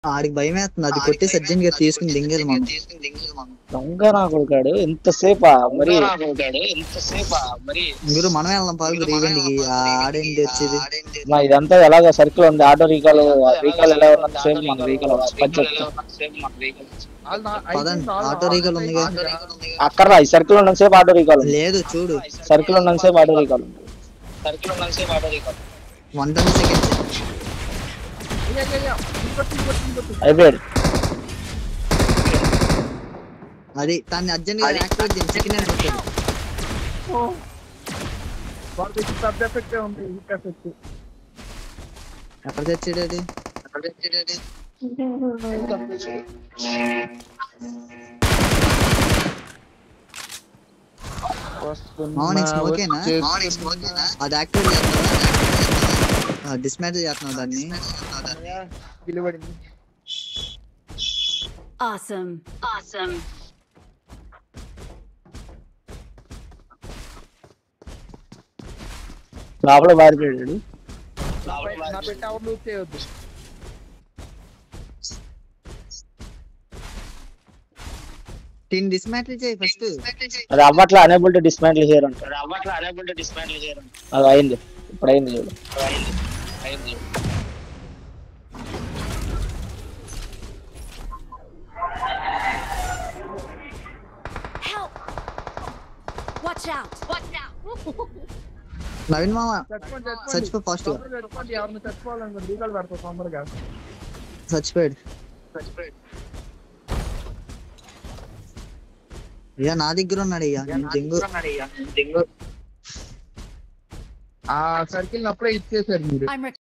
ఆడికి భయం వేస్తుంది, అది కొట్టేసి అర్జెంట్ గా తీసుకుని దింగేది మనం. దొంగ నా కొడుకాడు ఎంతసేపా మరి మీరు మనం వెళ్దాం పాలు రీవెంట్ కి. ఆడేంటి వచ్చేది మా ఇదంతా ఎలాగో సర్కిల్ ఉంది. ఆటో రీకాల్ ఎలా ఉన్నంత సేపు మన రీకాల్ పదండి, ఆటో రీకల్ ఉందిగా. అక్కడ ఈ సర్కిల్ ఉన్నంత సేపు ఆటో రీకాల్ లేదు చూడు, సర్కిల్ ఉన్నంత సేపు ఆటో రీకాల్ ఉంది. 120 seconds. అయిపోయాడు. అది దాన్ని అర్జెంట్ గా యాక్టివేట్ చేయండి. చికెన్ ఎక్కడ తెచ్చాడు అది? అది యాక్టివేట్ చేస్తున్నా, డిస్మాంటిల్ చేస్తున్నావు దాన్ని. లోపల మారిపోయాడు. డిస్మాంటిల్ చేయి ఫస్ట్. అది అవ్వట్లా, అనేబుల్ టు డిస్మాంటిల్ హియర్ అంటే. అది అయింది, ఇప్పుడు అయింది చూడు. నవీన్ మామ చచ్చిపో ఫాస్ట్ గా. చచ్చిపోయాడు. ఇక నా దగ్గర ఉన్నాడు. ఇక ఆ సర్కిల్ అప్పుడే ఇచ్చేసారు మీరు.